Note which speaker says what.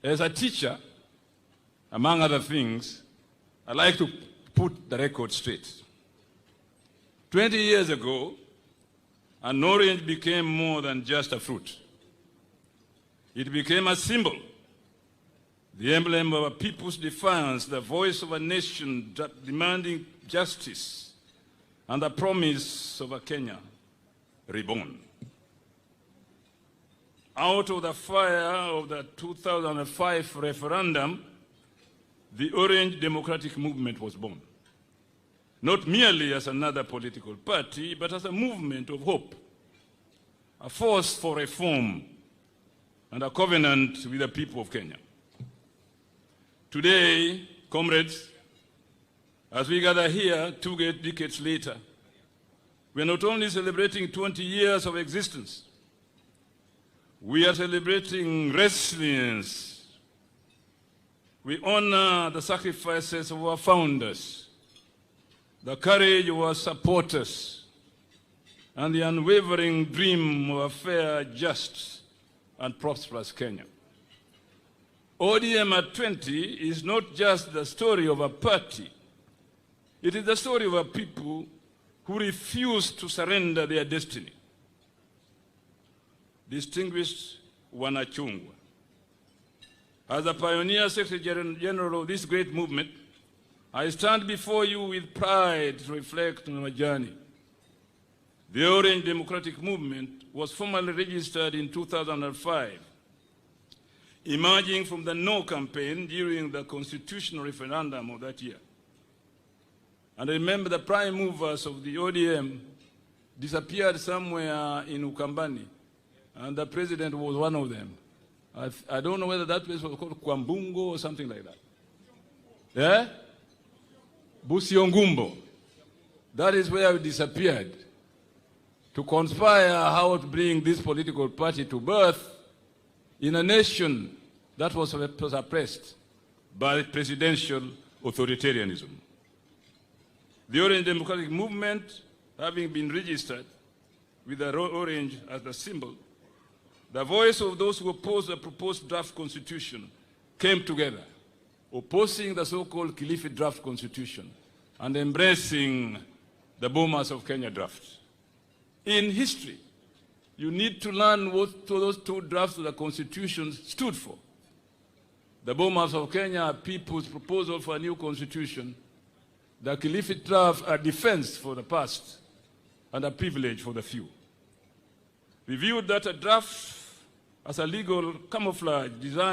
Speaker 1: As a teacher, among other things, I like to put the record straight. 20 years ago, an orange became more than just a fruit. It became a symbol, the emblem of a people's defiance, the voice of a nation demanding justice, and the promise of a Kenya reborn. Out of the fire of the 2005 referendum, the Orange Democratic Movement was born. Not merely as another political party, but as a movement of hope, a force for reform, and a covenant with the people of Kenya. Today, comrades, as we gather here 2 decades later, we are not only celebrating 20 years of existence, we are celebrating resilience. We honor the sacrifices of our founders, the courage of our supporters, and the unwavering dream of a fair, just, and prosperous Kenya. ODM at 20 is not just the story of a party. It is the story of a people who refuse to surrender their destiny. Distinguished Wanachungwa, as a pioneer Secretary General of this great movement, I stand before you with pride to reflect on our journey. The Orange Democratic Movement was formally registered in 2005, emerging from the No campaign during the constitutional referendum of that year. And I remember the prime movers of the ODM disappeared somewhere in Ukambani, and the president was one of them. I don't know whether that place was called Kwambungo or something like that. Yeah? Busiongumbo. That is where we disappeared to conspire how to bring this political party to birth in a nation that was suppressed by presidential authoritarianism. The Orange Democratic Movement, having been registered with the orange as the symbol, the voice of those who opposed the proposed draft constitution came together, opposing the so-called Kilifi draft constitution and embracing the Bomas of Kenya draft. In history, you need to learn what those 2 drafts of the constitution stood for. The Bomas of Kenya are people's proposal for a new constitution. The Kilifi draft are defense for the past and a privilege for the few. We viewed that a draft as a legal camouflage designed